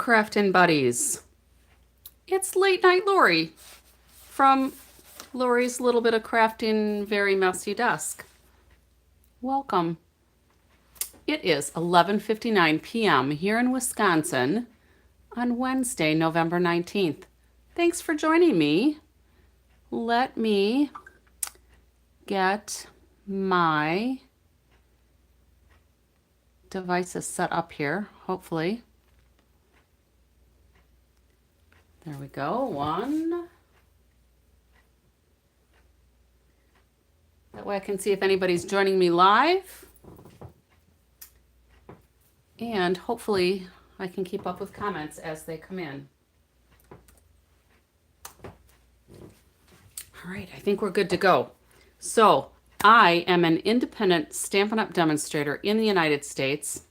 Craftin buddies. It's late night Lori from Lori's Little Bit of Crafting Very Messy Desk. Welcome. It is 11:59 p.m. here in Wisconsin on Wednesday, November 19th. Thanks for joining me. Let me get my devices set up here, hopefully. There we go, one. That way I can see if anybody's joining me live. And hopefully I can keep up with comments as they come in. All right, I think we're good to go. So I am an independent Stampin' Up! Demonstrator in the United States.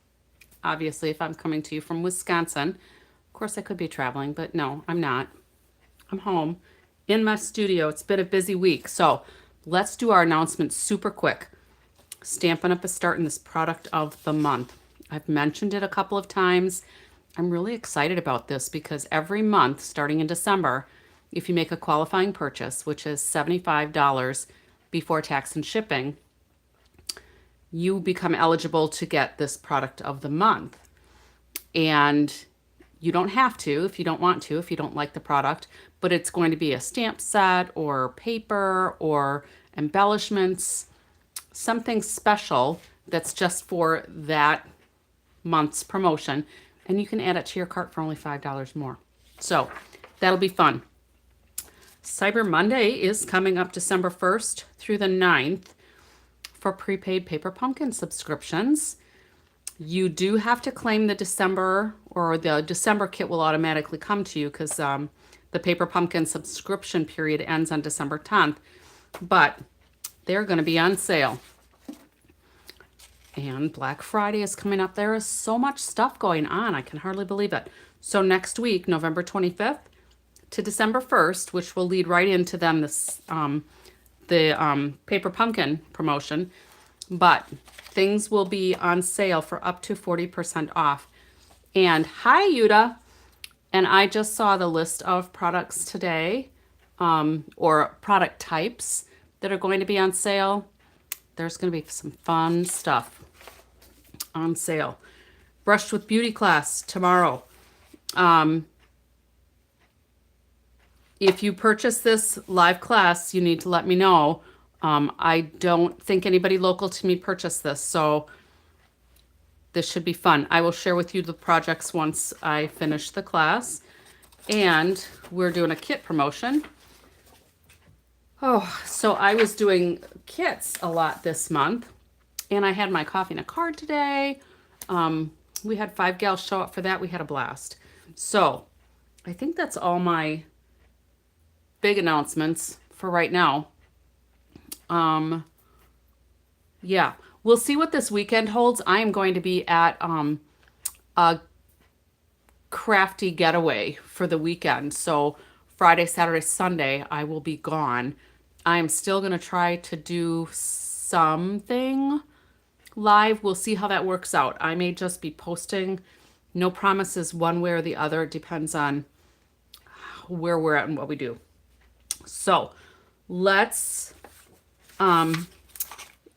Obviously, if I'm coming to you from Wisconsin. Of course, I could be traveling, but no, I'm not. I'm home in my studio. It's been a busy week, so let's do our announcements super quick. Stampin' Up! Is starting this product of the month. I've mentioned it a couple of times. I'm really excited about this because every month, starting in December, if you make a qualifying purchase, which is $75 before tax and shipping, you become eligible to get this product of the month. And you don't have to if you don't want to, if you don't like the product, but it's going to be a stamp set or paper or embellishments, something special that's just for that month's promotion. And you can add it to your cart for only $5 more. So that'll be fun. Cyber Monday is coming up December 1st through the 9th for prepaid Paper Pumpkin subscriptions. You do have to claim the December, or the December kit will automatically come to you because the Paper Pumpkin subscription period ends on December 10th, but they're going to be on sale. And Black Friday is coming up. There is so much stuff going on. I can hardly believe it. So next week, November 25th to December 1st, which will lead right into then this the Paper Pumpkin promotion, but things will be on sale for up to 40% off. And hi, Yuta. And I just saw the list of products today, or product types that are going to be on sale. There's going to be some fun stuff on sale. Brushed with Beauty class tomorrow. If you purchase this live class, you need to let me know. I don't think anybody local to me purchased this, so this should be fun. I will share with you the projects once I finish the class. And we're doing a kit promotion. Oh, so I was doing kits a lot this month, and I had my coffee and a card today. We had 5 gals show up for that. We had a blast. So I think that's all my big announcements for right now. Yeah, we'll see what this weekend holds. I am going to be at a crafty getaway for the weekend. So Friday, Saturday, Sunday, I will be gone. I am still going to try to do something live. We'll see how that works out. I may just be posting. No promises one way or the other. It depends on where we're at and what we do. So let's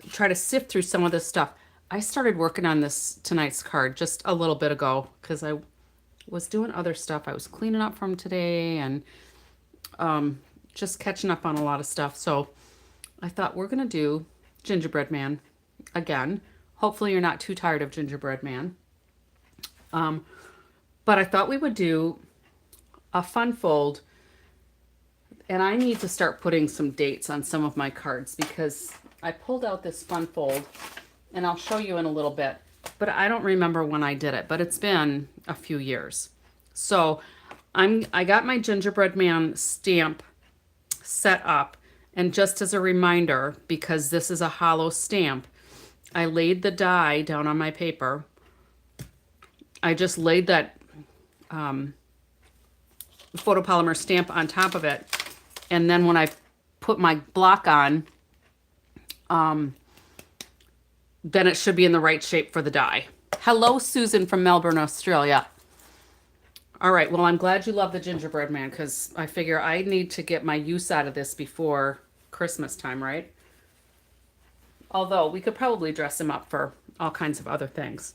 try to sift through some of this stuff. I started working on this tonight's card just a little bit ago because I was doing other stuff. I was cleaning up from today and just catching up on a lot of stuff. So I thought we're going to do Gingerbread Man again. Hopefully you're not too tired of Gingerbread Man. But I thought we would do a fun fold. And I need to start putting some dates on some of my cards because I pulled out this fun fold, and I'll show you in a little bit, but I don't remember when I did it, but it's been a few years. So I got my Gingerbread Man stamp set up, and just as a reminder, because this is a hollow stamp, I laid the die down on my paper. I just laid that photopolymer stamp on top of it. And then when I put my block on, then it should be in the right shape for the die. Hello, Susan from Melbourne, Australia. All right, well, I'm glad you love the gingerbread man because I figure I need to get my use out of this before Christmas time, right? Although we could probably dress him up for all kinds of other things.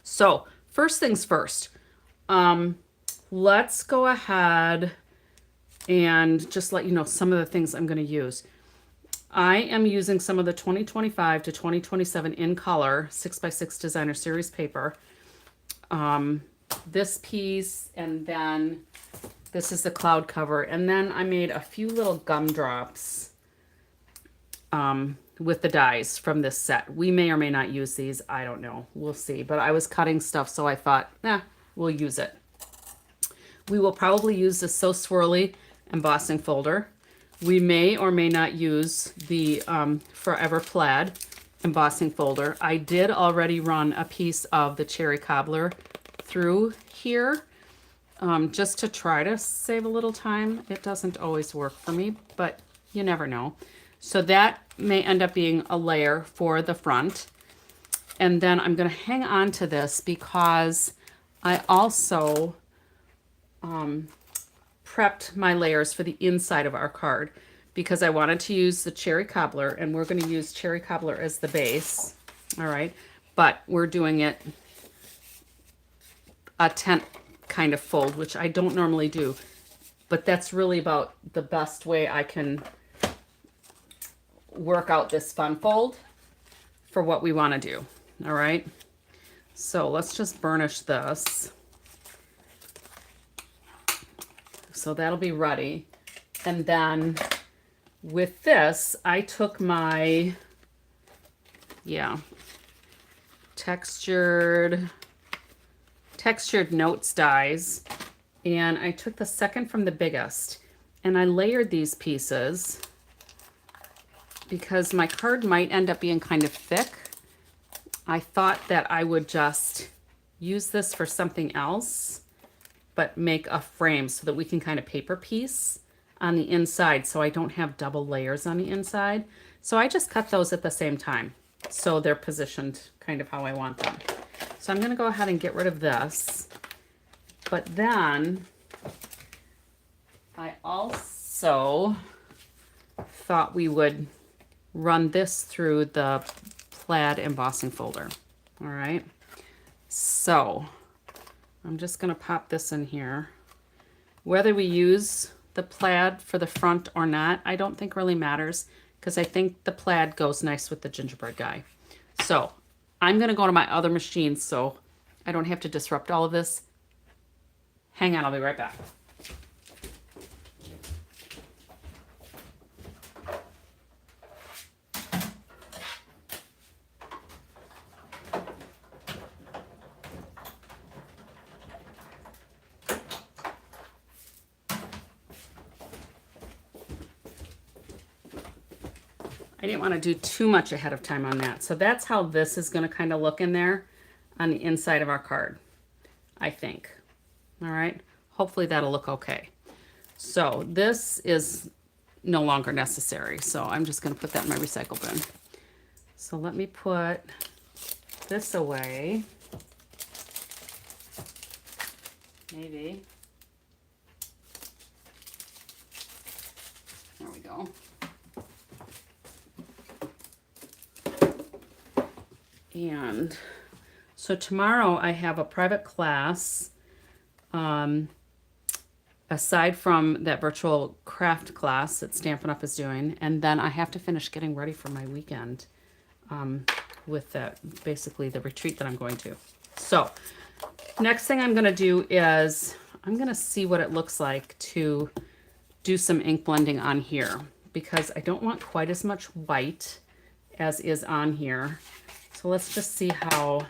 So, first things first, um, let's go ahead and just let you know some of the things I'm going to use. I am using some of the 2025 to 2027 in color 6x6 designer series paper. This piece, and then this is the cloud cover, and then I made a few little gumdrops with the dies from this set. We may or may not use these, I don't know, we'll see, but I was cutting stuff, so I thought, we'll use it. We will probably use this So Swirly embossing folder. We may or may not use the Forever Plaid embossing folder. I did already run a piece of the cherry cobbler through here just to try to save a little time. It doesn't always work for me, but you never know. So that may end up being a layer for the front. And then I'm going to hang on to this because I also prepped my layers for the inside of our card because I wanted to use the cherry cobbler, and we're going to use cherry cobbler as the base. All right. But we're doing it a tent kind of fold, which I don't normally do, but that's really about the best way I can work out this fun fold for what we want to do. All right. So let's just burnish this. So that'll be ready. And then with this, I took my, textured notes dies, and I took the second from the biggest, and I layered these pieces because my card might end up being kind of thick. I thought that I would just use this for something else, but make a frame so that we can kind of paper piece on the inside so I don't have double layers on the inside. So I just cut those at the same time so they're positioned kind of how I want them. So I'm going to go ahead and get rid of this. But then I also thought we would run this through the plaid embossing folder. All right. So I'm just going to pop this in here. Whether we use the plaid for the front or not, I don't think really matters because I think the plaid goes nice with the gingerbread guy. So I'm going to go to my other machine so I don't have to disrupt all of this. Hang on, I'll be right back. I didn't want to do too much ahead of time on that. So that's how this is going to kind of look in there on the inside of our card, I think. All right. Hopefully that'll look okay. So this is no longer necessary. So I'm just going to put that in my recycle bin. So let me put this away. Maybe. There we go. And so tomorrow I have a private class, aside from that virtual craft class that Stampin' Up! Is doing. And then I have to finish getting ready for my weekend with that, basically the retreat that I'm going to. So next thing I'm going to do is I'm going to see what it looks like to do some ink blending on here because I don't want quite as much white as is on here. So let's just see how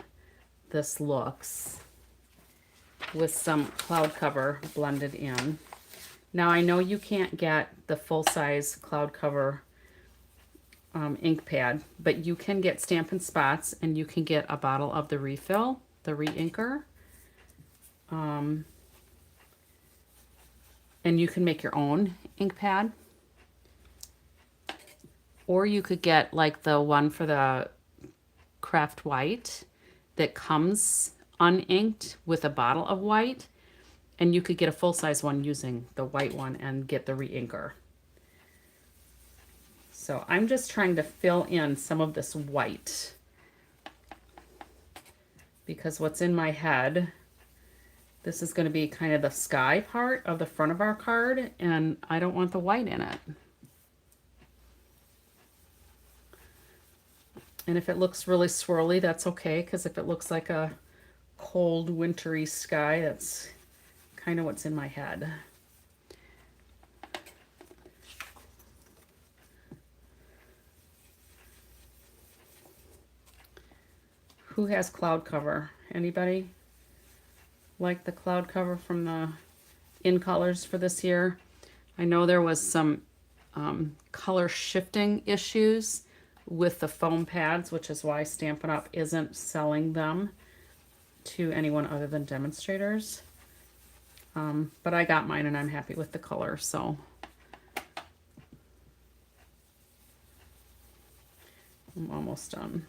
this looks with some cloud cover blended in. Now I know you can't get the full-size cloud cover ink pad, but you can get Stampin' Spots and you can get a bottle of the refill, the re-inker. And you can make your own ink pad. Or you could get like the one for the Craft White that comes uninked with a bottle of white. And you could get a full-size one using the white one and get the re-inker. So I'm just trying to fill in some of this white, because what's in my head, this is going to be kind of the sky part of the front of our card, and I don't want the white in it. And if it looks really swirly, that's okay, because if it looks like a cold, wintry sky, that's kind of what's in my head. Who has cloud cover? Anybody like the cloud cover from the In Colors for this year? I know there was some color shifting issues with the foam pads, which is why Stampin' Up! Isn't selling them to anyone other than demonstrators. But I got mine and I'm happy with the color, so. I'm almost done.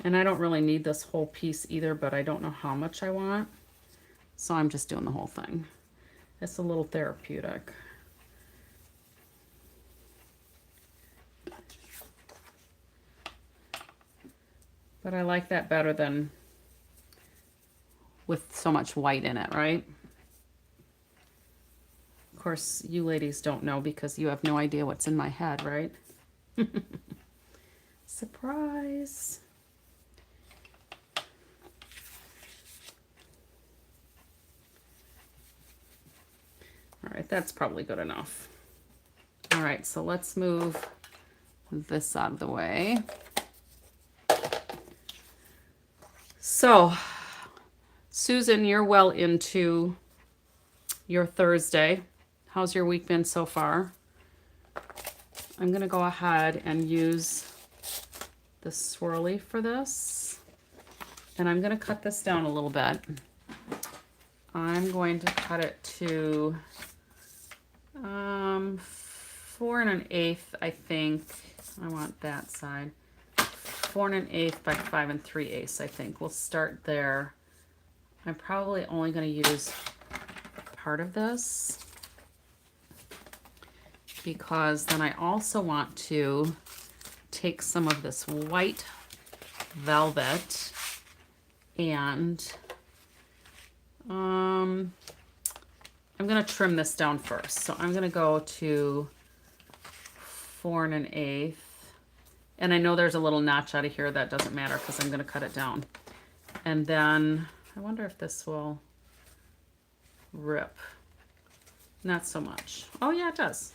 And I don't really need this whole piece either, but I don't know how much I want. So I'm just doing the whole thing. It's a little therapeutic. But I like that better than with so much white in it, right? Of course, you ladies don't know because you have no idea what's in my head, right? Surprise! All right, that's probably good enough. All right, so let's move this out of the way. So, Susan, you're well into your Thursday. How's your week been so far? I'm going to go ahead and use the swirly for this. And I'm going to cut this down a little bit. I'm going to cut it to 4 1/8, I think. I want that side. 4 1/8 by 5 3/8, I think. We'll start there. I'm probably only going to use part of this because then I also want to take some of this white velvet and I'm going to trim this down first. So I'm going to go to 4 1/8. And I know there's a little notch out of here. That doesn't matter because I'm going to cut it down. And then I wonder if this will rip. Not so much. Oh yeah, it does.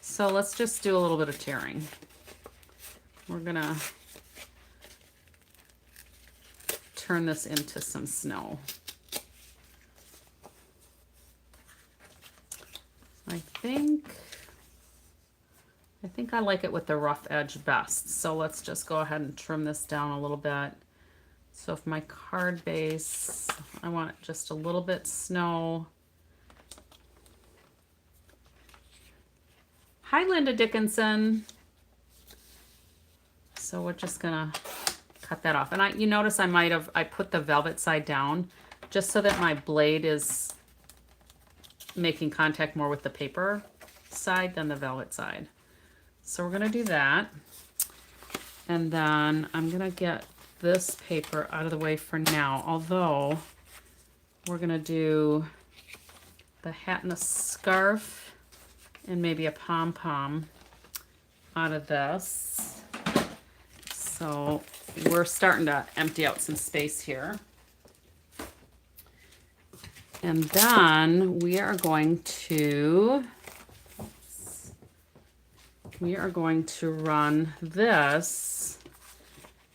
So let's just do a little bit of tearing. We're going to turn this into some snow. I think I like it with the rough edge best. So let's just go ahead and trim this down a little bit. So if my card base, I want it just a little bit snow. Hi, Linda Dickinson. So we're just gonna cut that off. And you notice I put the velvet side down just so that my blade is making contact more with the paper side than the velvet side. So we're gonna do that. And then I'm gonna get this paper out of the way for now, although we're gonna do the hat and a scarf and maybe a pom-pom out of this. So we're starting to empty out some space here. And then we are going to run this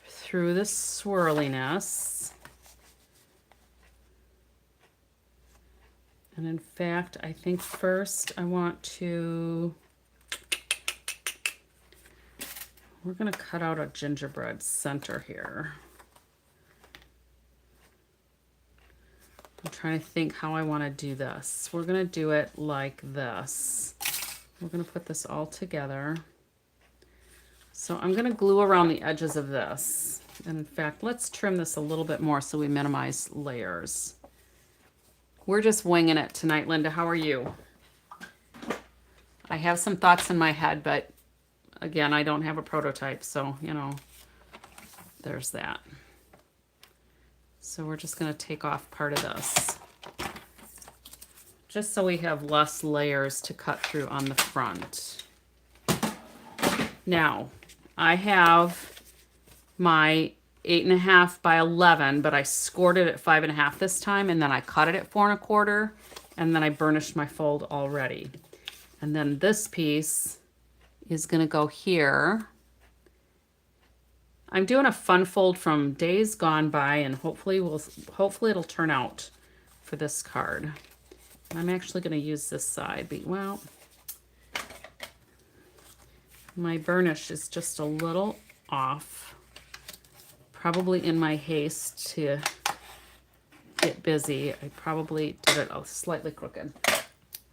through the swirliness. And in fact, I think first we're going to cut out a gingerbread center here. I'm trying to think how I want to do this. We're going to do it like this. We're going to put this all together. So I'm going to glue around the edges of this. And in fact, let's trim this a little bit more so we minimize layers. We're just winging it tonight, Linda. How are you? I have some thoughts in my head, but again, I don't have a prototype, so, you know, there's that. So we're just going to take off part of this, just so we have less layers to cut through on the front. Now, I have my 8.5 by 11, but I scored it at 5.5 this time, and then I cut it at 4.25, and then I burnished my fold already. And then this piece is going to go here. I'm doing a fun fold from days gone by, and hopefully it'll turn out for this card. I'm actually going to use this side. Well, my burnish is just a little off, probably in my haste to get busy. I probably did it slightly crooked.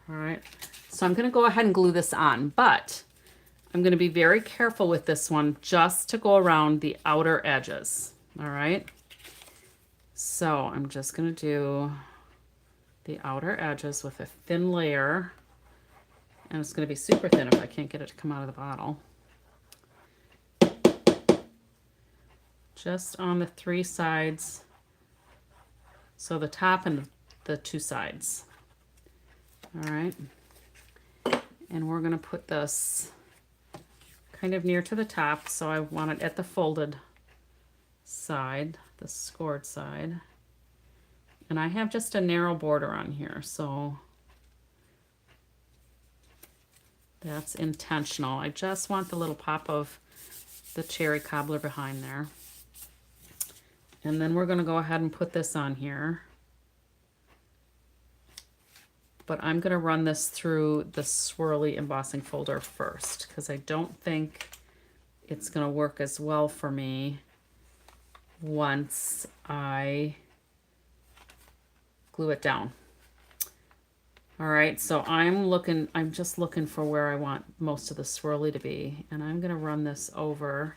All right, so I'm going to go ahead and glue this on, but I'm going to be very careful with this one just to go around the outer edges. All right. So I'm just going to do the outer edges with a thin layer. And it's going to be super thin if I can't get it to come out of the bottle. Just on the 3 sides. So the top and the 2 sides. All right. And we're going to put this kind of near to the top, so I want it at the folded side, the scored side. And I have just a narrow border on here, so that's intentional. I just want the little pop of the cherry cobbler behind there. And then we're going to go ahead and put this on here. But I'm going to run this through the swirly embossing folder first, because I don't think it's going to work as well for me once I glue it down. All right, so I'm just looking for where I want most of the swirly to be, and I'm going to run this over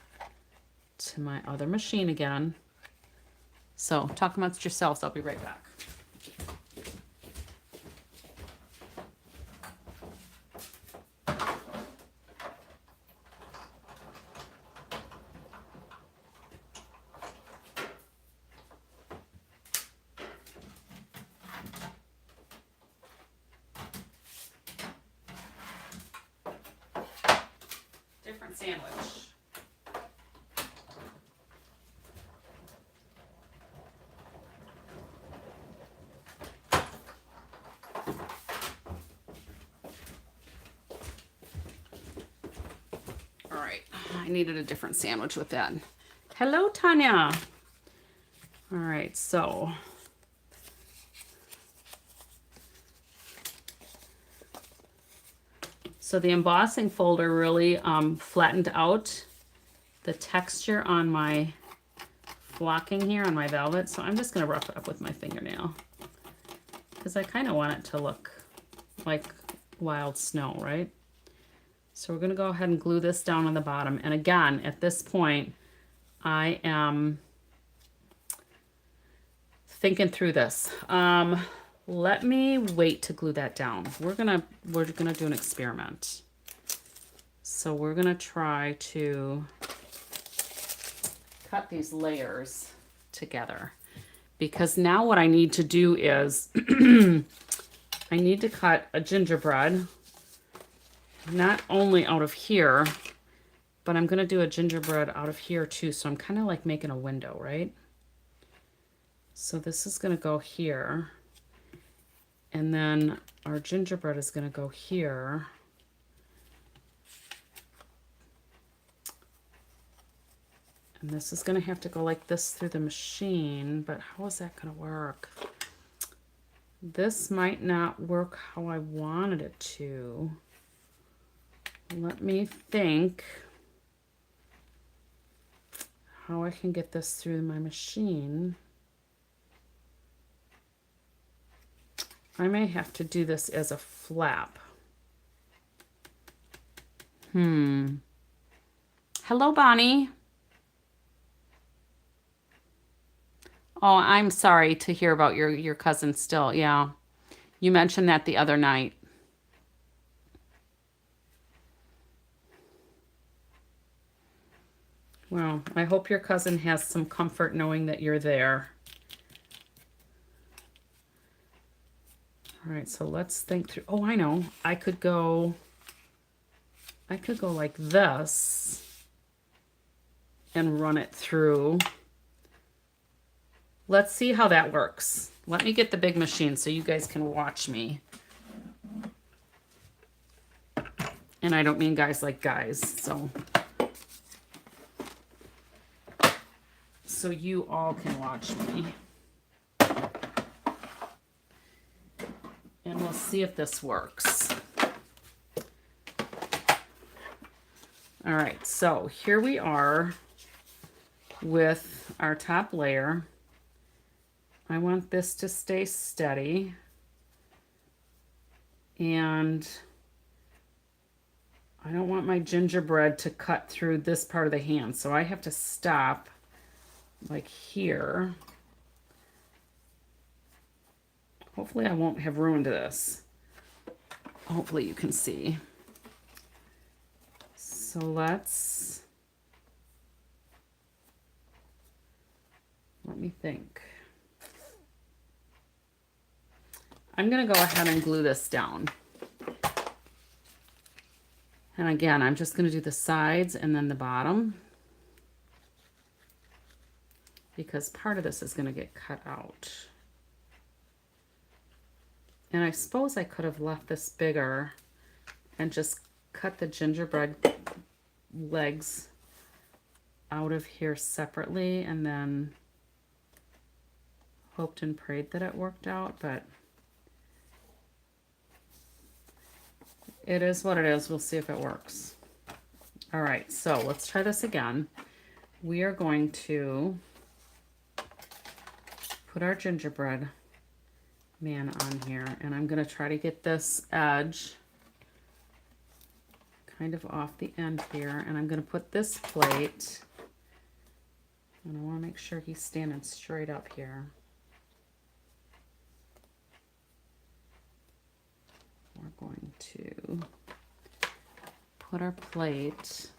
to my other machine again. So talk amongst yourselves. I'll be right back. Different sandwich. All right, I needed a different sandwich with that. Hello, Tanya. All right, so the embossing folder really flattened out the texture on my flocking here on my velvet. So I'm just going to rough it up with my fingernail because I kind of want it to look like wild snow, right? So we're going to go ahead and glue this down on the bottom. And again, at this point, I am thinking through this. Let me wait to glue that down. We're gonna do an experiment. So we're gonna try to cut these layers together, because now what I need to do is I need to cut a gingerbread, not only out of here, but I'm gonna do a gingerbread out of here too. So I'm kind of like making a window, right? So this is gonna go here. And then our gingerbread is going to go here. And this is going to have to go like this through the machine, but how is that going to work? This might not work how I wanted it to. Let me think how I can get this through my machine. I may have to do this as a flap. Hello, Bonnie. Oh, I'm sorry to hear about your cousin still. Yeah. You mentioned that the other night. Well, I hope your cousin has some comfort knowing that you're there. All right, so let's think through. Oh, I know. I could go like this and run it through. Let's see how that works. Let me get the big machine so you guys can watch me. And I don't mean guys like guys, so you all can watch me. And we'll see if this works. All right, so here we are with our top layer. I want this to stay steady. And I don't want my gingerbread to cut through this part of the hand. So I have to stop like here. Hopefully I won't have ruined this. Hopefully you can see. So let me think. I'm going to go ahead and glue this down. And again, I'm just going to do the sides and then the bottom, because part of this is going to get cut out. And I suppose I could have left this bigger and just cut the gingerbread legs out of here separately and then hoped and prayed that it worked out, but it is what it is. We'll see if it works. All right, so let's try this again. We are going to put our gingerbread man on here, and I'm going to try to get this edge kind of off the end here, and I'm going to put this plate, and I want to make sure he's standing straight up here. We're going to put our plate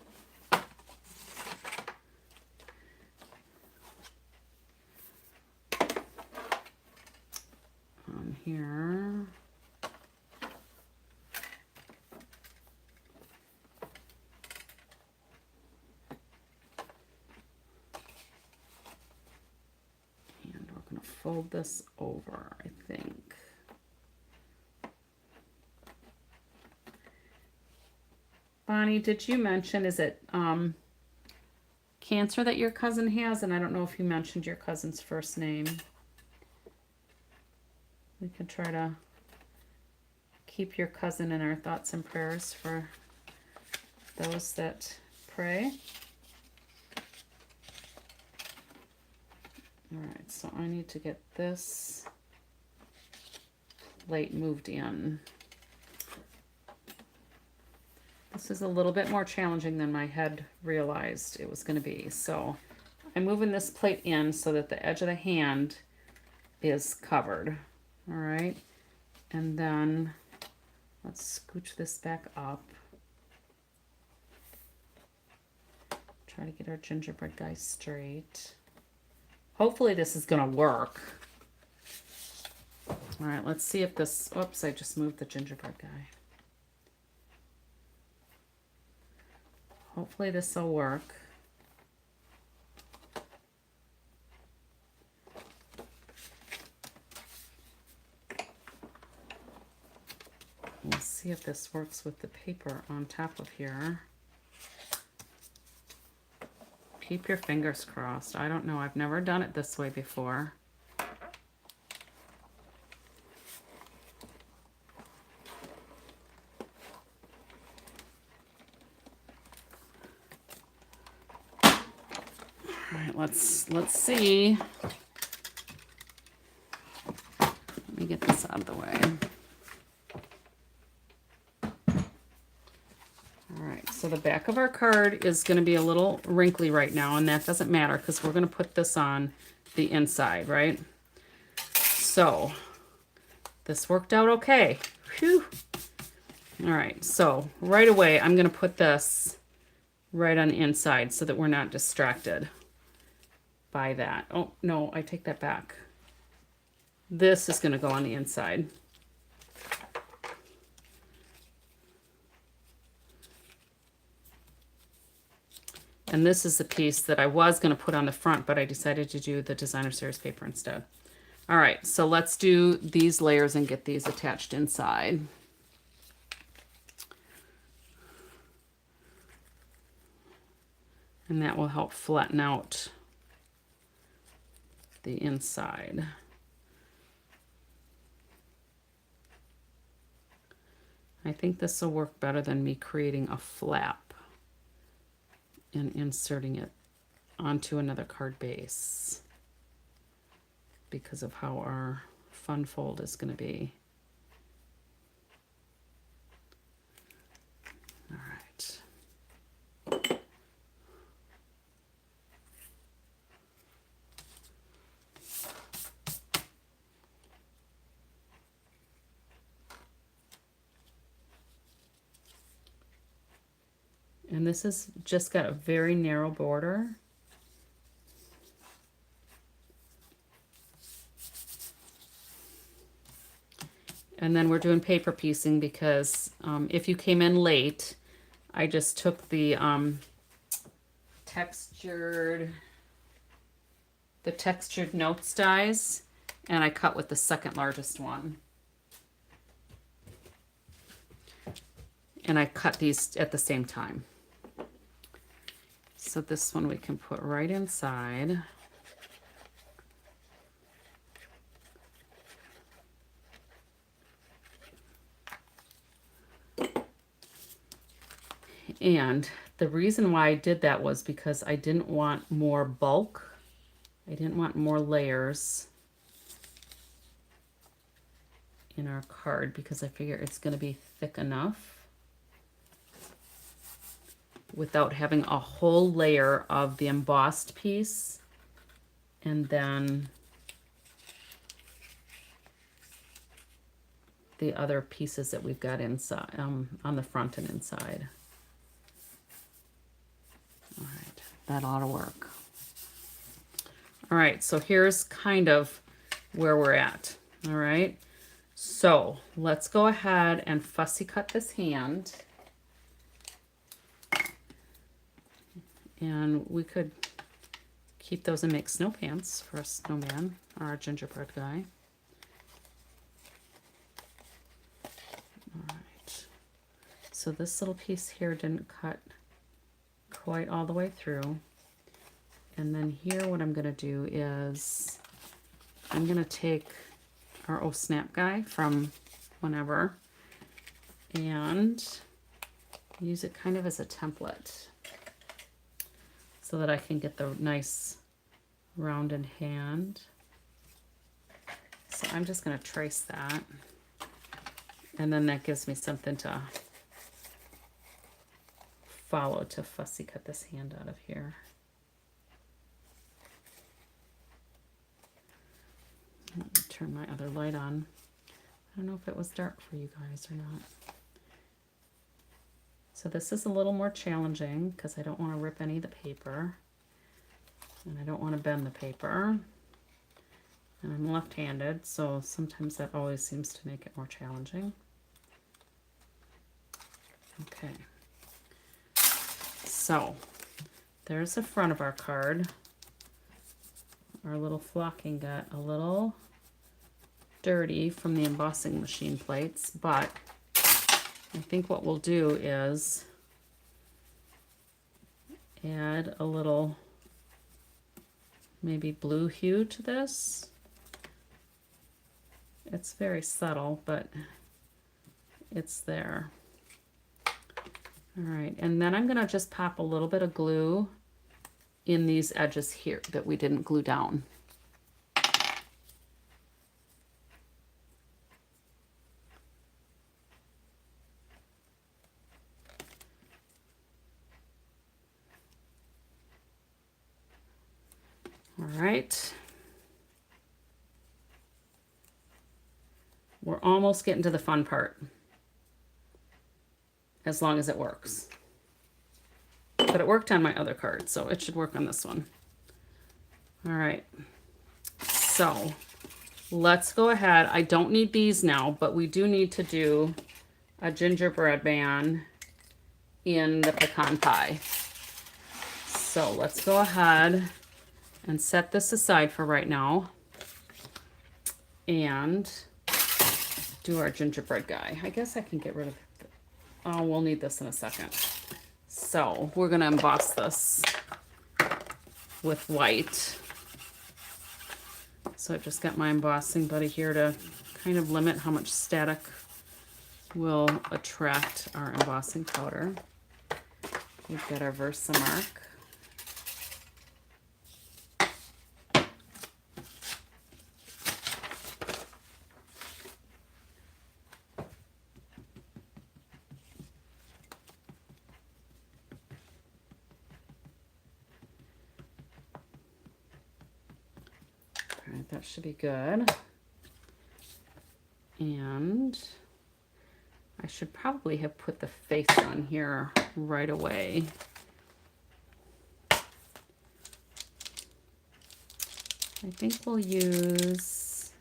on here. And we're going to fold this over, I think. Bonnie, did you mention, is it cancer that your cousin has? And I don't know if you mentioned your cousin's first name. We could try to keep your cousin in our thoughts and prayers for those that pray. All right, so I need to get this plate moved in. This is a little bit more challenging than my head realized it was going to be. So I'm moving this plate in so that the edge of the hand is covered. All right. And then let's scooch this back up. Try to get our gingerbread guy straight. Hopefully this is going to work. All right, let's see if this, oops, I just moved the gingerbread guy. Hopefully this will work. We'll see if this works with the paper on top of here. Keep your fingers crossed. I don't know. I've never done it this way before. All right, let's see. Let me get this out of the way. All right, so the back of our card is going to be a little wrinkly right now, and that doesn't matter because we're going to put this on the inside, right? So This worked out okay. Whew. All right, so right away I'm going to put this right on the inside so that we're not distracted by that. Oh, no, I take that back. This is going to go on the inside. And this is the piece that I was going to put on the front, but I decided to do the designer series paper instead. All right, so let's do these layers and get these attached inside. And that will help flatten out the inside. I think this will work better than me creating a flap and inserting it onto another card base because of how our fun fold is going to be. All right. And this has just got a very narrow border. And then we're doing paper piecing because if you came in late, I just took the textured notes dies and I cut with the second largest one. And I cut these at the same time. So this one we can put right inside. And the reason why I did that was because I didn't want more bulk. I didn't want more layers in our card because I figure it's going to be thick enough without having a whole layer of the embossed piece and then the other pieces that we've got inside on the front and inside. All right, that ought to work. All right, so here's kind of where we're at. All right, so let's go ahead and fussy cut this hand. And we could keep those and make snow pants for a snowman or a gingerbread guy. All right, so this little piece here didn't cut quite all the way through. And then here what I'm going to do is I'm going to take our Oh Snap guy from whenever and use it kind of as a template so that I can get the nice rounded hand. So I'm just going to trace that. And then that gives me something to follow to fussy cut this hand out of here. Let me turn my other light on. I don't know if it was dark for you guys or not. So this is a little more challenging because I don't want to rip any of the paper. And I don't want to bend the paper. And I'm left-handed, so sometimes that always seems to make it more challenging. Okay. So there's the front of our card. Our little flocking got a little dirty from the embossing machine plates, but I think what we'll do is add a little maybe blue hue to this. It's very subtle, but it's there. All right, and then I'm gonna just pop a little bit of glue in these edges here that we didn't glue down. All right. We're almost getting to the fun part. As long as it works. But it worked on my other card, so it should work on this one. All right. So let's go ahead. I don't need these now, but we do need to do a gingerbread man in the pecan pie. So let's go ahead and set this aside for right now and do our gingerbread guy. I guess I can get rid of it. Oh, we'll need this in a second. So we're gonna emboss this with white. So I just got my embossing buddy here to kind of limit how much static will attract our embossing powder. We've got our Versamark. All right, that should be good. And I should probably have put the face on here right away. I think we'll use,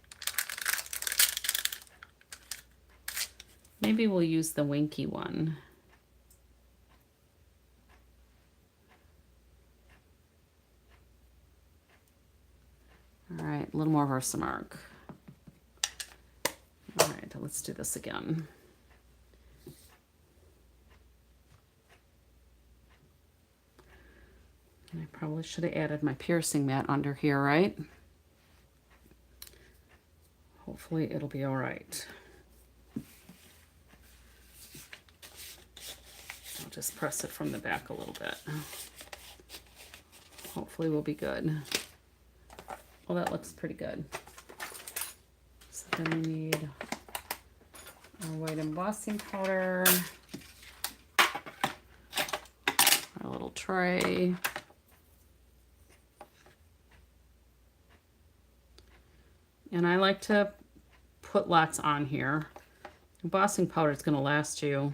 maybe we'll use the Winky one. All right, a little more Versamark. All right, let's do this again. And I probably should have added my piercing mat under here, right? Hopefully it'll be all right. I'll just press it from the back a little bit. Hopefully we'll be good. Well, that looks pretty good. So then we need our white embossing powder, our little tray. And I like to put lots on here. Embossing powder is going to last you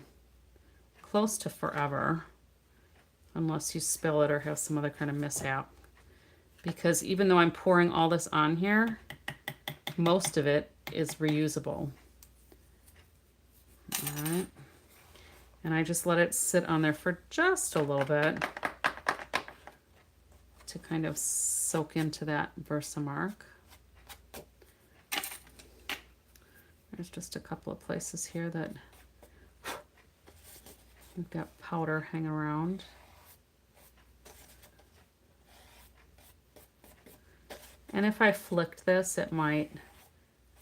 close to forever, unless you spill it or have some other kind of mishap. Because even though I'm pouring all this on here, most of it is reusable. All right. And I just let it sit on there for just a little bit to kind of soak into that Versamark. There's just a couple of places here that we've got powder hanging around. And if I flicked this, it might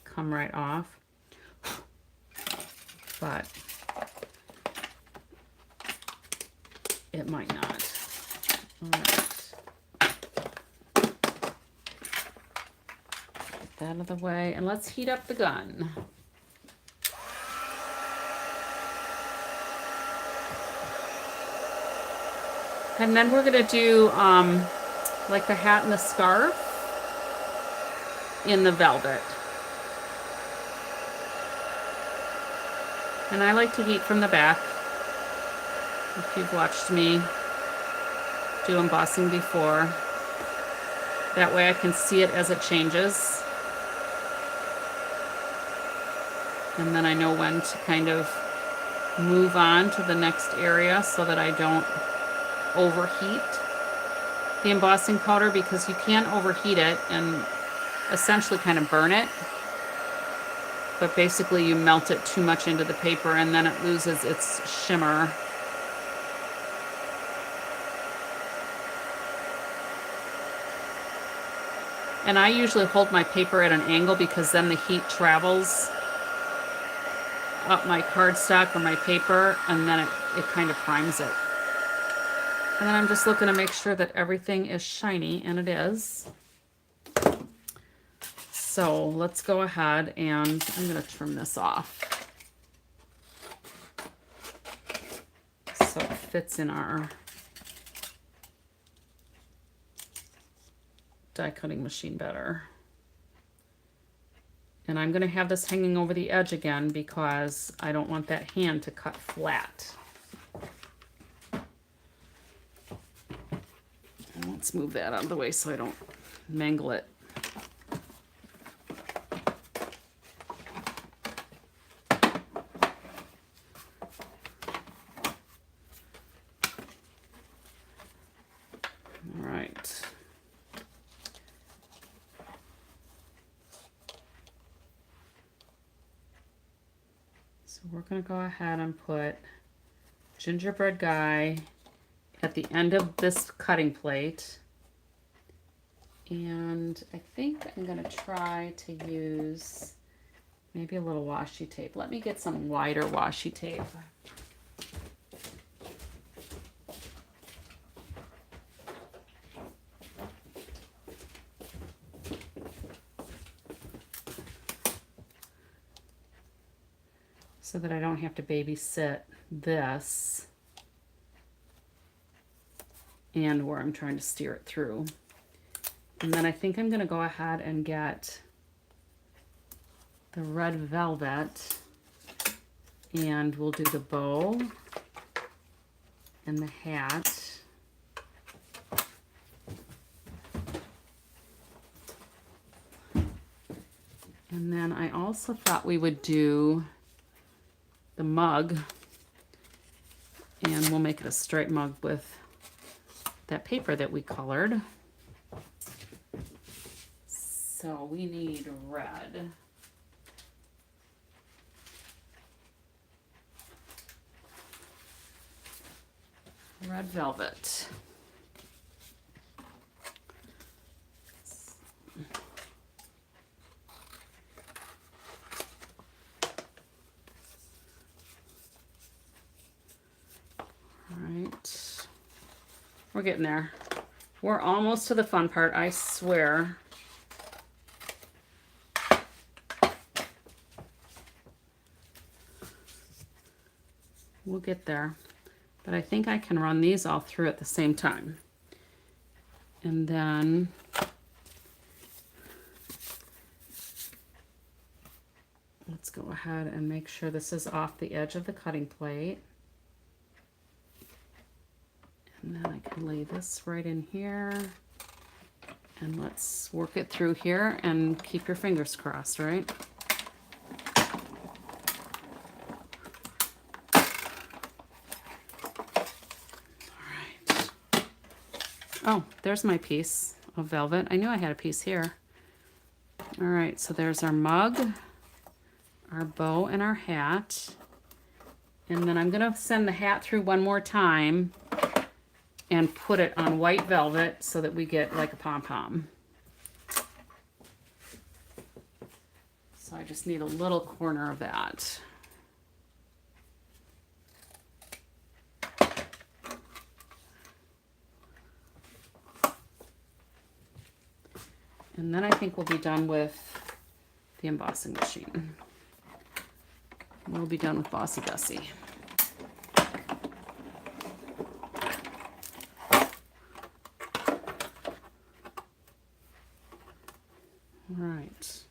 come right off. But it might not. All right. Get that out of the way. And let's heat up the gun. And then we're going to do like the hat and the scarf in the velvet. And I like to heat from the back. If you've watched me do embossing before, that way I can see it as it changes. And then I know when to kind of move on to the next area so that I don't overheat the embossing powder, because you can overheat it and essentially kind of burn it. But basically you melt it too much into the paper and then it loses its shimmer. And I usually hold my paper at an angle because then the heat travels up my cardstock or my paper, and then it kind of primes it. And then I'm just looking to make sure that everything is shiny, and it is. So let's go ahead and I'm going to trim this off so it fits in our die cutting machine better. And I'm going to have this hanging over the edge again because I don't want that hand to cut flat. And let's move that out of the way so I don't mangle it. All right. So we're going to go ahead and put Gingerbread Guy at the end of this cutting plate. And I think I'm going to try to use maybe a little washi tape. Let me get some wider washi tape. So that I don't have to babysit this and where I'm trying to steer it through. And then I think I'm going to go ahead and get the red velvet, and we'll do the bow and the hat. And then I also thought we would do the mug, and we'll make it a straight mug with that paper that we colored. So we need red. Red velvet. All right. We're getting there. We're almost to the fun part, I swear. We'll get there. But I think I can run these all through at the same time. And then let's go ahead and make sure this is off the edge of the cutting plate. And then I can lay this right in here. And let's work it through here and keep your fingers crossed, right? Oh, there's my piece of velvet. I knew I had a piece here. All right, so there's our mug, our bow, and our hat. And then I'm gonna send the hat through one more time and put it on white velvet so that we get like a pom-pom. So I just need a little corner of that. And then I think we'll be done with the embossing machine. We'll be done with Bossy Bessie. All right.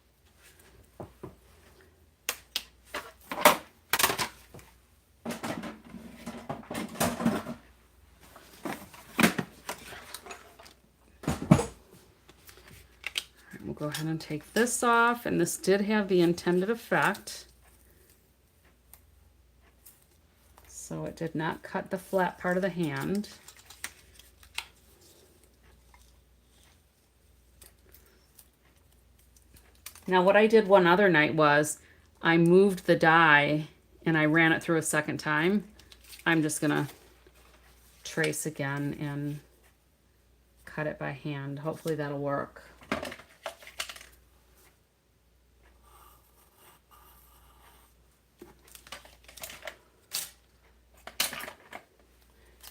We'll go ahead and take this off, and this did have the intended effect. So it did not cut the flat part of the hand. Now what I did one other night was I moved the die and I ran it through a second time. I'm just gonna trace again and cut it by hand. Hopefully that'll work.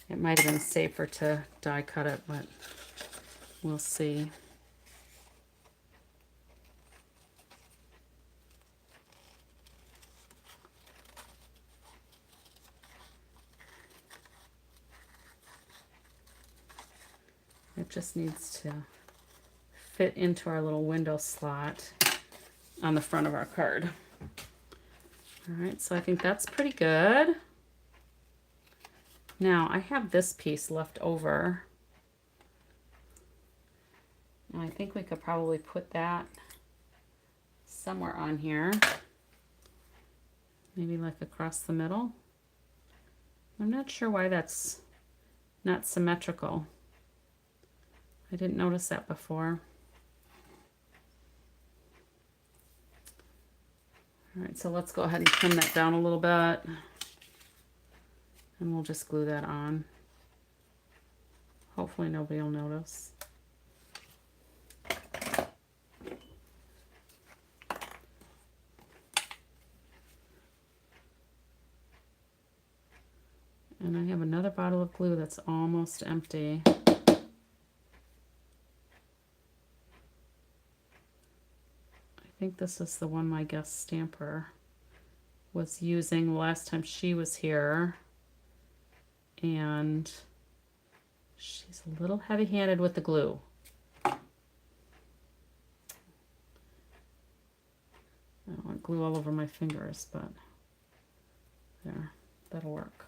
It might have been safer to die cut it, but we'll see. It just needs to fit into our little window slot. on the front of our card. All right, so I think that's pretty good. Now I have this piece left over. And I think we could probably put that somewhere on here. Maybe like across the middle. I'm not sure why that's not symmetrical. I didn't notice that before. All right, so let's go ahead and trim that down a little bit. And we'll just glue that on. Hopefully nobody will notice. And I have another bottle of glue that's almost empty. I think this is the one my guest stamper was using the last time she was here. And she's a little heavy-handed with the glue. I don't want glue all over my fingers, but there, that'll work.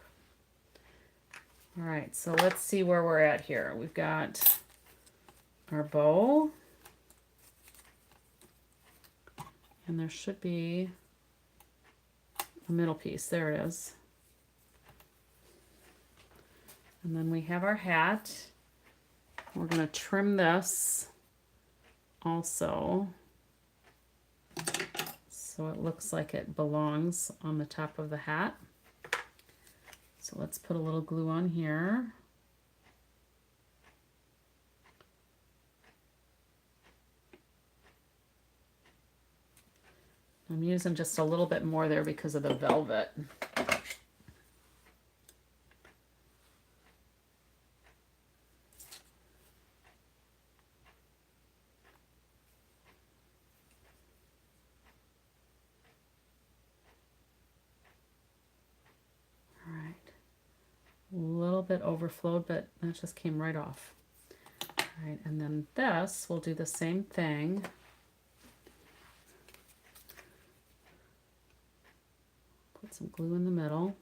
All right, so let's see where we're at here. We've got our bow. And there should be a middle piece. There it is. And then we have our hat. We're going to trim this also so it looks like it belongs on the top of the hat. So let's put a little glue on here. I'm using just a little bit more there because of the velvet. All right. A little bit overflowed, but that just came right off. All right, and then this, we'll do the same thing. Put some glue in the middle.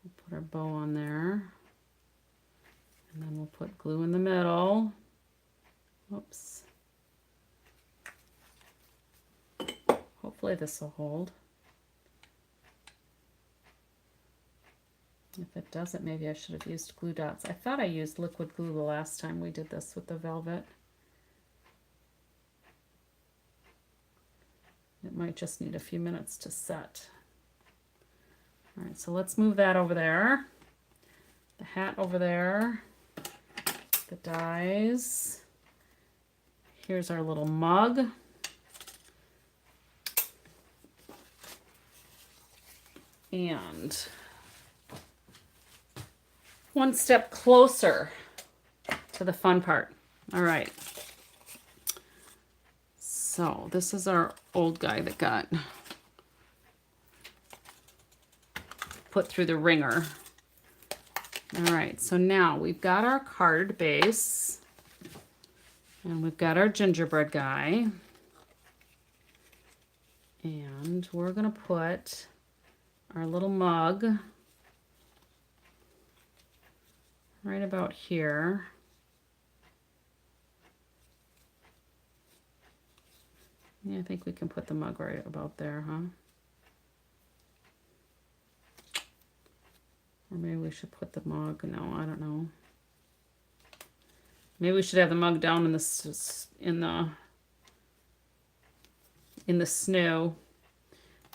We'll put our bow on there. And then we'll put glue in the middle. Whoops. Hopefully this will hold. If it doesn't, maybe I should have used glue dots. I thought I used liquid glue the last time we did this with the velvet. It might just need a few minutes to set. All right, so let's move that over there. The hat over there. The dies. Here's our little mug. And one step closer to the fun part. All right. So this is our old guy that got put through the ringer. All right, so now we've got our card base and we've got our gingerbread guy. And we're gonna put our little mug right about here. Yeah, I think we can put the mug right about there, huh? Or maybe we should put the mug, no, I don't know. Maybe we should have the mug down in the snow.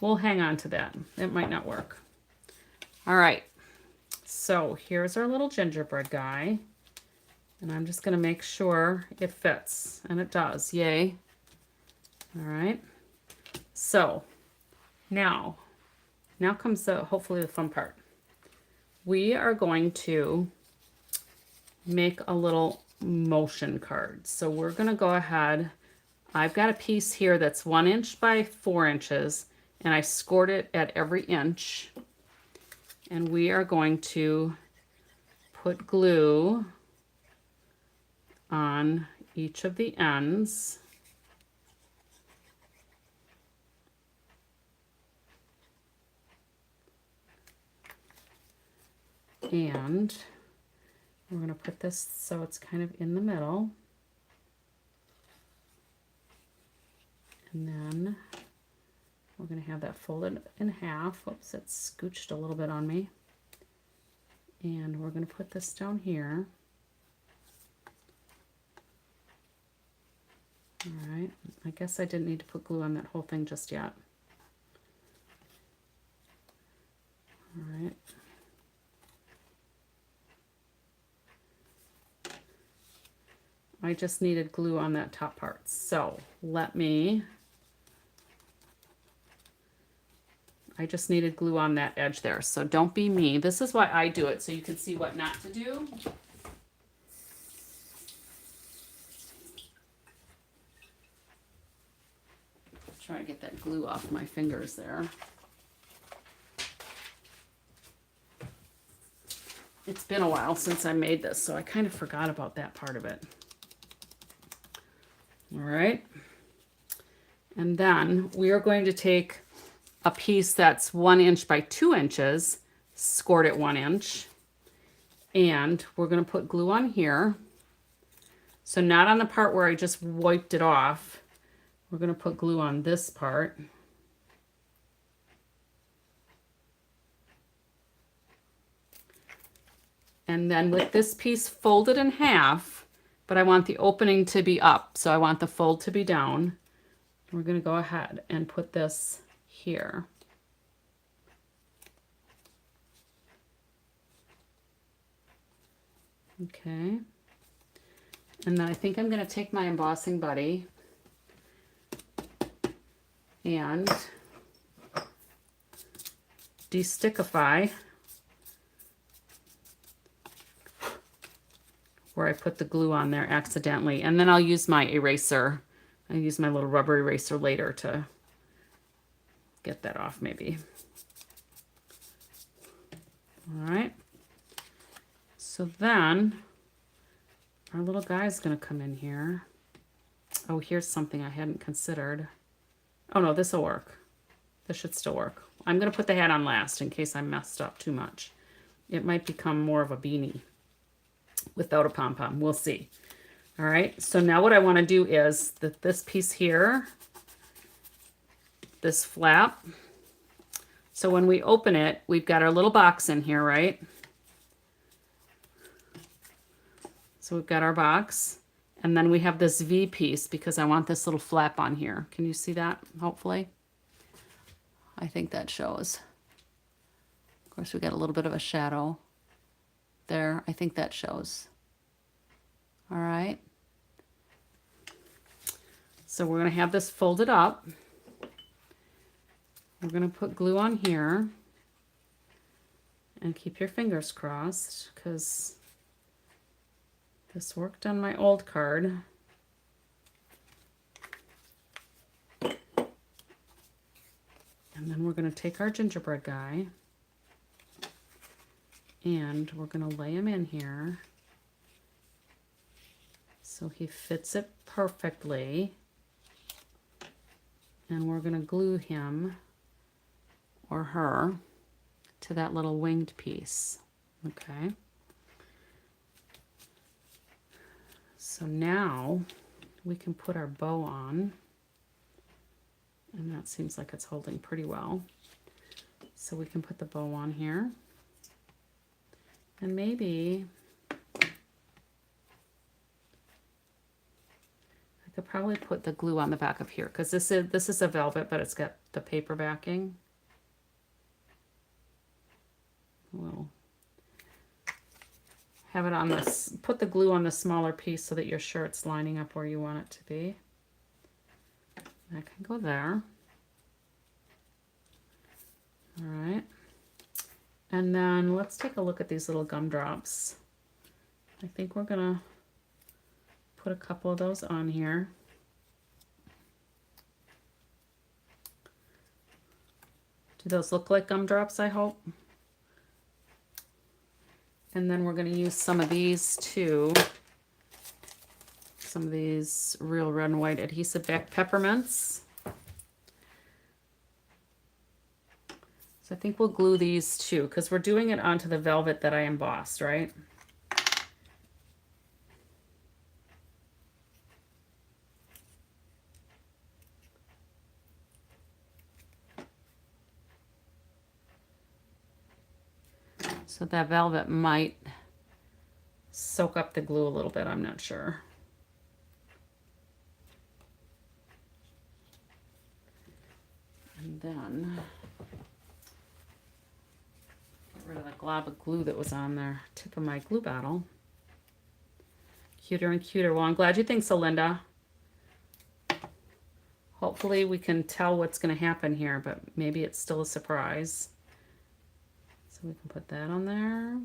We'll hang on to that. It might not work. All right. So here's our little gingerbread guy. And I'm just going to make sure it fits. And it does. Yay. All right. So now comes hopefully the fun part. We are going to make a little motion card. So we're going to go ahead. I've got a piece here that's 1 inch by 4 inches. And I scored it at every inch. And we are going to put glue on each of the ends. And we're going to put this so it's kind of in the middle. And then we're going to have that folded in half. Oops, it's scooched a little bit on me. And we're going to put this down here. All right, I guess I didn't need to put glue on that whole thing just yet. All right. I just needed glue on that top part. So I just needed glue on that edge there. So don't be me. This is why I do it, so you can see what not to do. Try to get that glue off my fingers there. It's been a while since I made this, so I kind of forgot about that part of it. All right. And then we are going to take a piece that's 1 inch by 2 inches, scored at 1 inch, and we're going to put glue on here. So not on the part where I just wiped it off. We're going to put glue on this part. And then with this piece folded in half, but I want the opening to be up, so I want the fold to be down. We're going to go ahead and put this here. Okay. And then I think I'm going to take my embossing buddy and destickify where I put the glue on there accidentally. And then I'll use my eraser. I'll use my little rubber eraser later to get that off maybe. All right. So then our little guy's going to come in here. Oh, here's something I hadn't considered. Oh no, this will work. This should still work. I'm going to put the hat on last in case I messed up too much. It might become more of a beanie without a pom-pom. We'll see. All right, so now what I want to do is that this piece here, this flap, so when we open it, we've got our little box in here, right? So we've got our box, and then we have this V piece because I want this little flap on here. Can you see that, hopefully? I think that shows. Of course, we got a little bit of a shadow there. I think that shows. All right. So we're going to have this folded up. We're going to put glue on here. And keep your fingers crossed because this worked on my old card. And then we're going to take our gingerbread guy and we're going to lay him in here so he fits it perfectly. And we're going to glue him or her to that little winged piece. Okay. So now we can put our bow on. And that seems like it's holding pretty well. So we can put the bow on here. And maybe I could probably put the glue on the back of here because this is a velvet, but it's got the paper backing. We'll have it on this, put the glue on the smaller piece so that you're sure it's lining up where you want it to be. That can go there. All right. And then let's take a look at these little gumdrops. I think we're gonna put a couple of those on here. Do those look like gumdrops, I hope? And then we're gonna use some of these too. Some of these real red and white adhesive back peppermints. So I think we'll glue these too, because we're doing it onto the velvet that I embossed, right? So that velvet might soak up the glue a little bit, I'm not sure. And then get rid of the glob of glue that was on the tip of my glue bottle. Cuter and cuter. Well, I'm glad you think so, Linda. Hopefully we can tell what's going to happen here, but maybe it's still a surprise. So we can put that on there.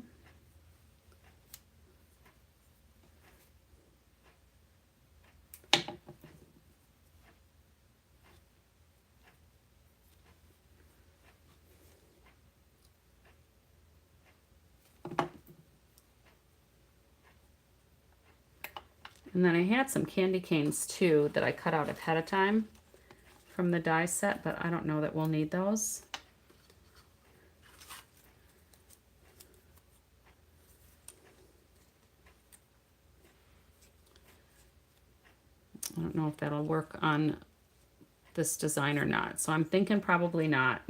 And then I had some candy canes too that I cut out ahead of time from the die set, but I don't know that we'll need those. I don't know if that'll work on this design or not. So I'm thinking probably not.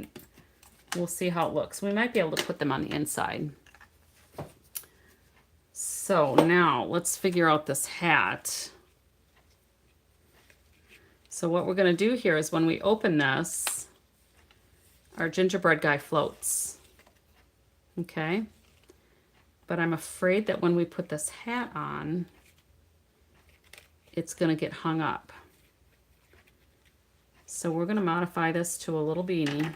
We'll see how it looks. We might be able to put them on the inside. So now let's figure out this hat. So what we're going to do here is when we open this, our gingerbread guy floats. Okay. But I'm afraid that when we put this hat on, it's going to get hung up. So we're going to modify this to a little beanie.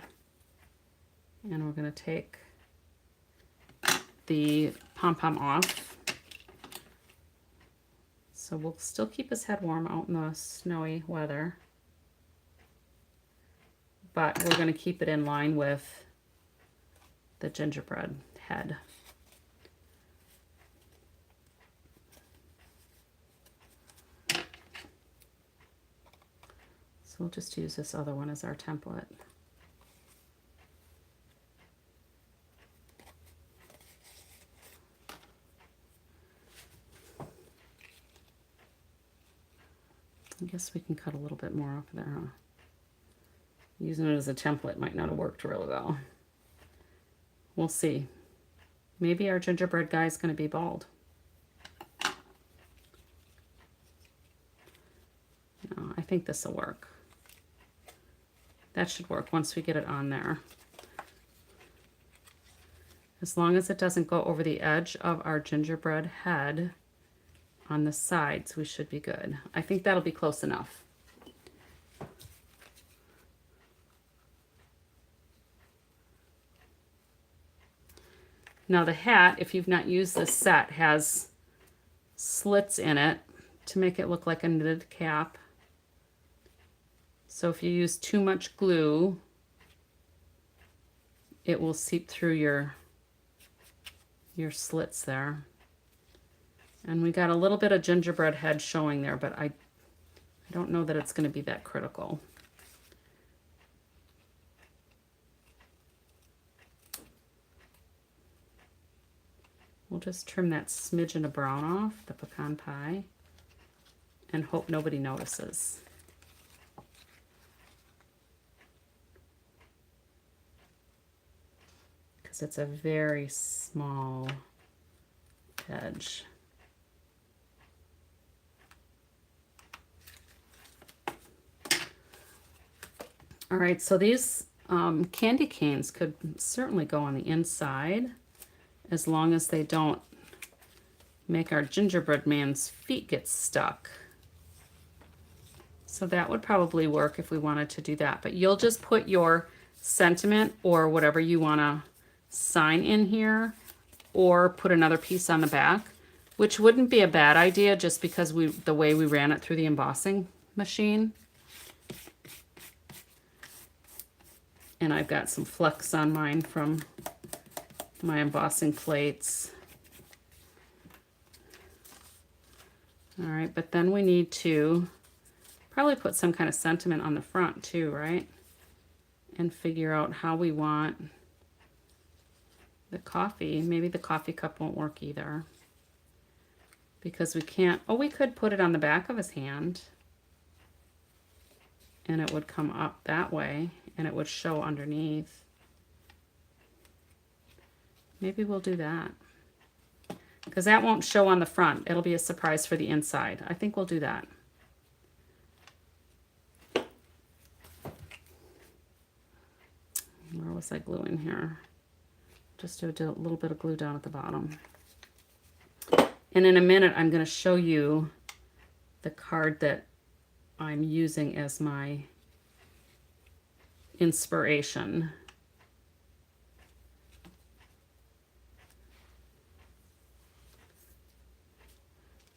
And we're going to take the pom-pom off. So we'll still keep his head warm out in the snowy weather. But we're going to keep it in line with the gingerbread head. So we'll just use this other one as our template. I guess we can cut a little bit more off there, huh? Using it as a template might not have worked really well. We'll see. Maybe our gingerbread guy is going to be bald. No, I think this will work. That should work once we get it on there. As long as it doesn't go over the edge of our gingerbread head on the sides, we should be good. I think that'll be close enough. Now the hat, if you've not used this set, has slits in it to make it look like a knitted cap. So if you use too much glue, it will seep through your slits there. And we got a little bit of gingerbread head showing there, but I don't know that it's going to be that critical. We'll just trim that smidgen of brown off, the pecan pie, and hope nobody notices. Because it's a very small edge. All right, so these candy canes could certainly go on the inside as long as they don't make our gingerbread man's feet get stuck. So that would probably work if we wanted to do that. But you'll just put your sentiment or whatever you want to sign in here, or put another piece on the back, which wouldn't be a bad idea just because the way we ran it through the embossing machine. And I've got some flecks on mine from my embossing plates. All right, but then we need to probably put some kind of sentiment on the front too, right? And figure out how we want the coffee, maybe the coffee cup won't work either. Because we can't, oh, we could put it on the back of his hand. And it would come up that way, and it would show underneath. Maybe we'll do that. Because that won't show on the front. It'll be a surprise for the inside. I think we'll do that. Where was I gluing here? Just do a little bit of glue down at the bottom. And in a minute, I'm going to show you the card that I'm using as my inspiration.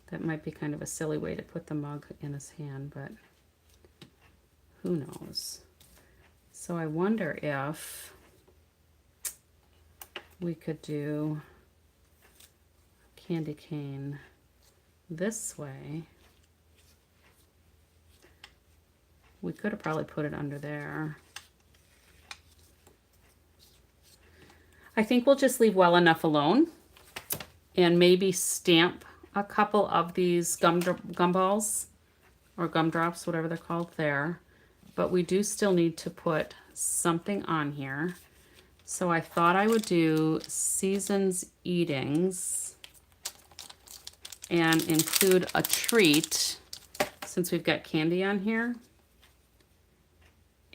That might be kind of a silly way to put the mug in his hand, but who knows? So I wonder if we could do candy cane this way. We could have probably put it under there. I think we'll just leave well enough alone and maybe stamp a couple of these gumballs or gumdrops, whatever they're called there. But we do still need to put something on here. So I thought I would do Season's Eatings and include a treat since we've got candy on here.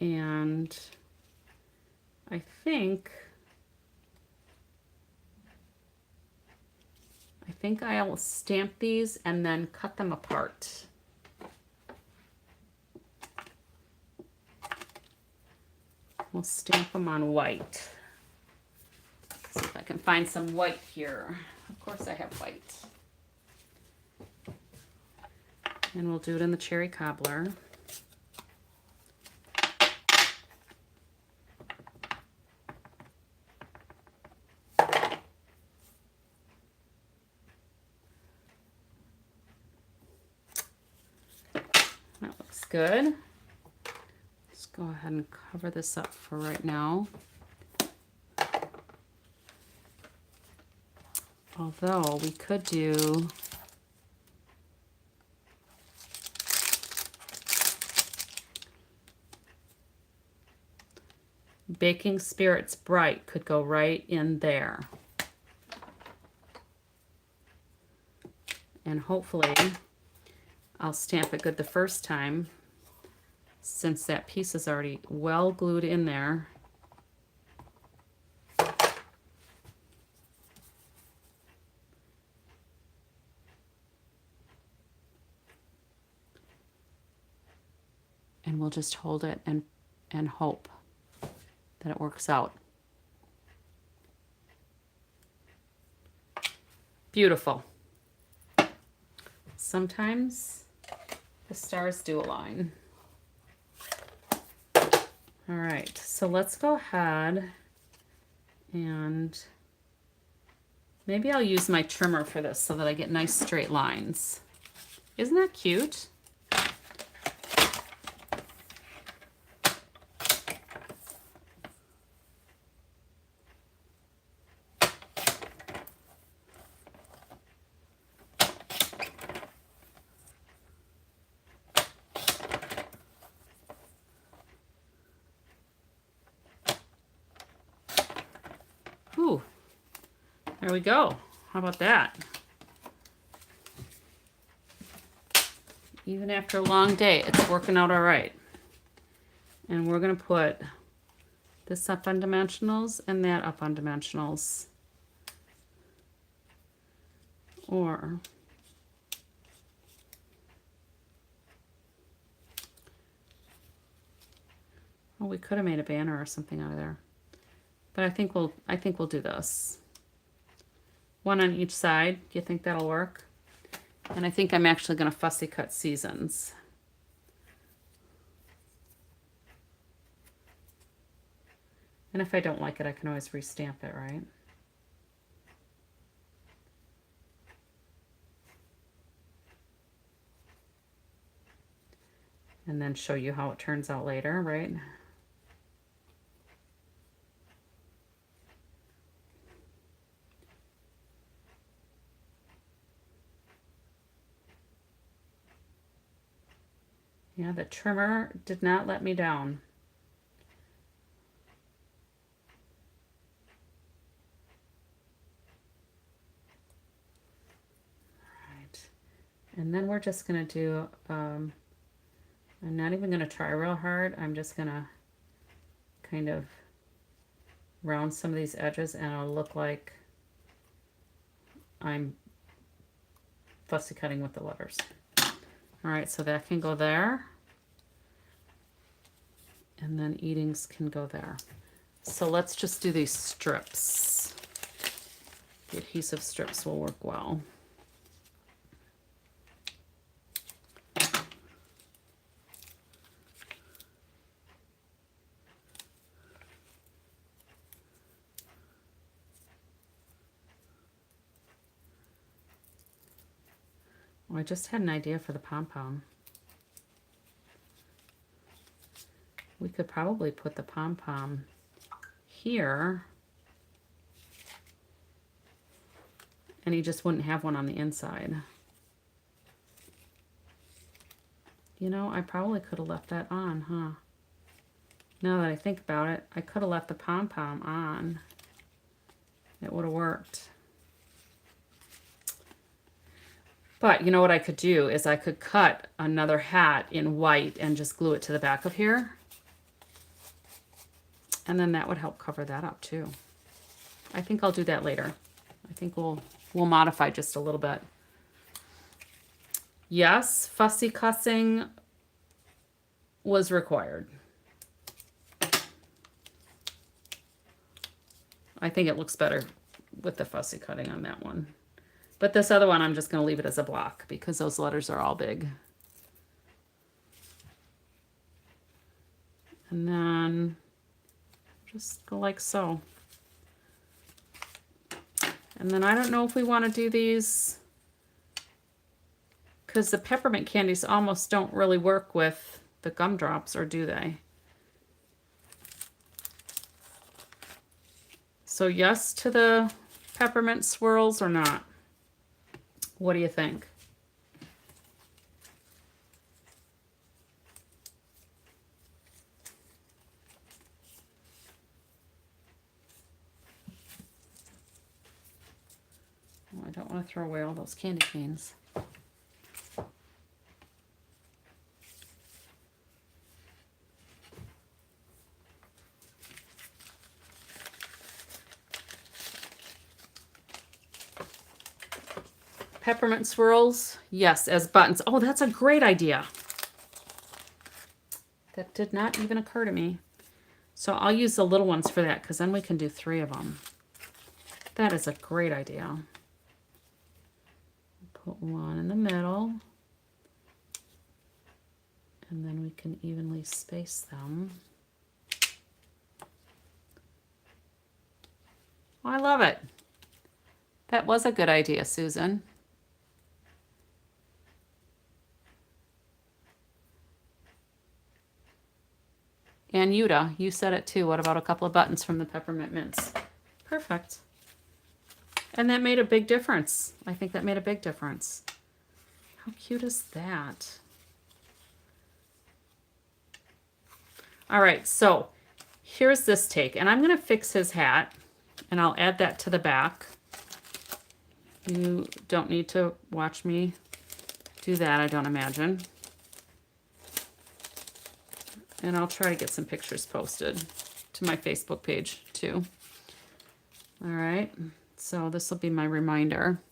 And I think I'll stamp these and then cut them apart. We'll stamp them on white. See if I can find some white here. Of course I have white. And we'll do it in the cherry cobbler. That looks good. Let's go ahead and cover this up for right now. Although we could do Baking Spirits Bright could go right in there. And hopefully I'll stamp it good the first time since that piece is already well glued in there. And we'll just hold it and hope that it works out. Beautiful. Sometimes the stars do align. All right, so let's go ahead and maybe I'll use my trimmer for this so that I get nice straight lines. Isn't that cute? Ooh, there we go. How about that? Even after a long day, it's working out all right. And we're going to put this up on dimensionals and that up on dimensionals. Or oh, we could have made a banner or something out of there. But I think we'll do this. One on each side. Do you think that'll work? And I think I'm actually going to fussy cut Seasons. And if I don't like it, I can always restamp it, right? And then show you how it turns out later, right? Yeah, the trimmer did not let me down. Right. And then we're just going to do, I'm not even going to try real hard. I'm just going to kind of round some of these edges, and it'll look like I'm fussy cutting with the letters. All right, so that can go there. And then Eatings can go there. So let's just do these strips. The adhesive strips will work well. Oh, I just had an idea for the pom-pom. We could probably put the pom-pom here, and he just wouldn't have one on the inside. You know, I probably could have left that on, huh? Now that I think about it, I could have left the pom-pom on. It would have worked. But you know what I could do is I could cut another hat in white and just glue it to the back of here. And then that would help cover that up too. I think I'll do that later. I think we'll modify just a little bit. Yes, fussy cussing was required. I think it looks better with the fussy cutting on that one. But this other one, I'm just going to leave it as a block because those letters are all big. And then just go like so. And then I don't know if we want to do these because the peppermint candies almost don't really work with the gumdrops, or do they? So yes to the peppermint swirls or not? What do you think? Oh, I don't want to throw away all those candy canes. Peppermint swirls, yes, as buttons. Oh, that's a great idea. That did not even occur to me. So I'll use the little ones for that because then we can do 3 of them. That is a great idea. Put one in the middle. And then we can evenly space them. Oh, I love it. That was a good idea, Susan. And Yuta, you said it too. What about a couple of buttons from the peppermint mints? Perfect. And that made a big difference. I think that made a big difference. How cute is that? All right, so here's this take. And I'm going to fix his hat. And I'll add that to the back. You don't need to watch me do that, I don't imagine. And I'll try to get some pictures posted to my Facebook page too. All right, so this will be my reminder.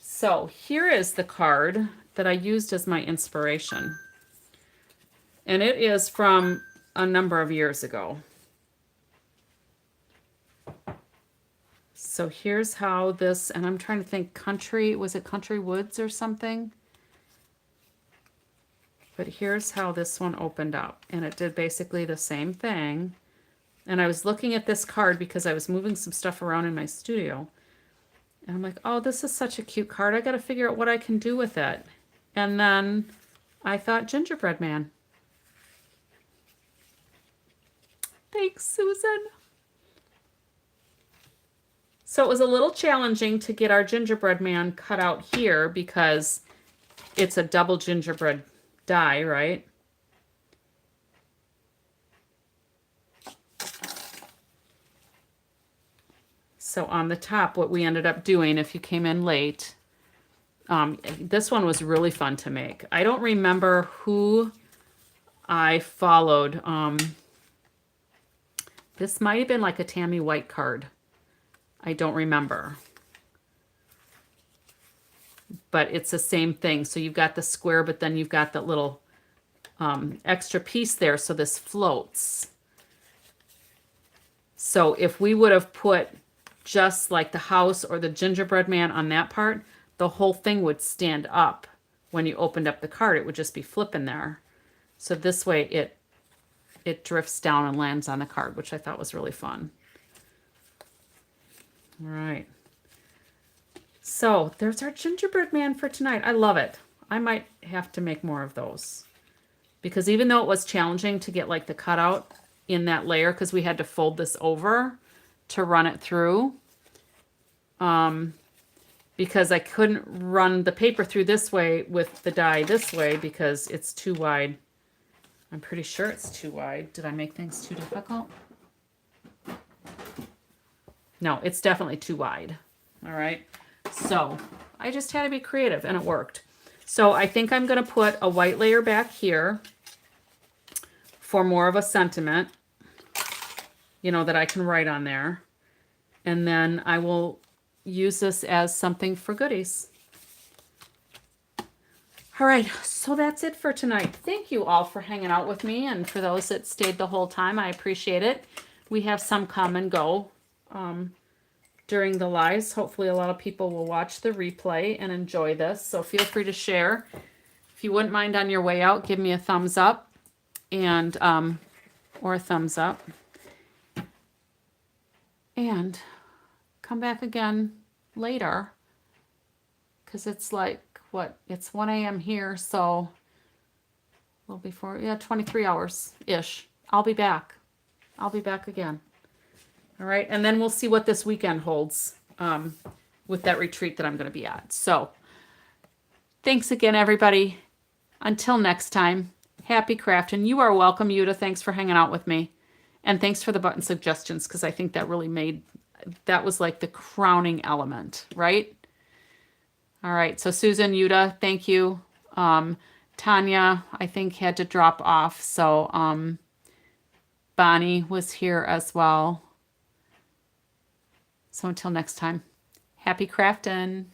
So here is the card that I used as my inspiration. And it is from a number of years ago. So here's how this, and I'm trying to think, was it Country Woods or something? But here's how this one opened up. And it did basically the same thing. And I was looking at this card because I was moving some stuff around in my studio. And I'm like, oh, this is such a cute card. I got to figure out what I can do with it. And then I thought Gingerbread Man. Thanks, Susan. So it was a little challenging to get our gingerbread man cut out here because it's a double gingerbread die, right? So on the top, what we ended up doing, if you came in late, this one was really fun to make. I don't remember who I followed. This might have been like a Tammy White card. I don't remember. But it's the same thing. So you've got the square, but then you've got that little extra piece there. So this floats. So if we would have put just like the house or the gingerbread man on that part, the whole thing would stand up. When you opened up the card, it would just be flipping there. So this way it drifts down and lands on the card, which I thought was really fun. All right. So there's our gingerbread man for tonight. I love it. I might have to make more of those. Because even though it was challenging to get like the cutout in that layer, because we had to fold this over to run it through, because I couldn't run the paper through this way with the die this way because it's too wide. I'm pretty sure it's too wide. Did I make things too difficult? No, it's definitely too wide. All right. So I just had to be creative and it worked. So I think I'm going to put a white layer back here for more of a sentiment, you know, that I can write on there. And then I will use this as something for goodies. All right, so that's it for tonight. Thank you all for hanging out with me, and for those that stayed the whole time, I appreciate it. We have some come and go during the lives. Hopefully a lot of people will watch the replay and enjoy this, so feel free to share. If you wouldn't mind on your way out, give me a thumbs up and or a thumbs up. And come back again later, because it's like, what, it's 1 a.m. here, so well before, yeah, 23 hours ish. I'll be back again. All right, and then we'll see what this weekend holds with that retreat that I'm going to be at. So thanks again, everybody. Until next time, happy crafting. You are welcome, Yuta. Thanks for hanging out with me, and thanks for the button suggestions, because I think that really made, that was like the crowning element, right? All right, so Susan, Yuta, thank you. Tanya, I think, had to drop off, so Bonnie was here as well. So until next time, happy crafting.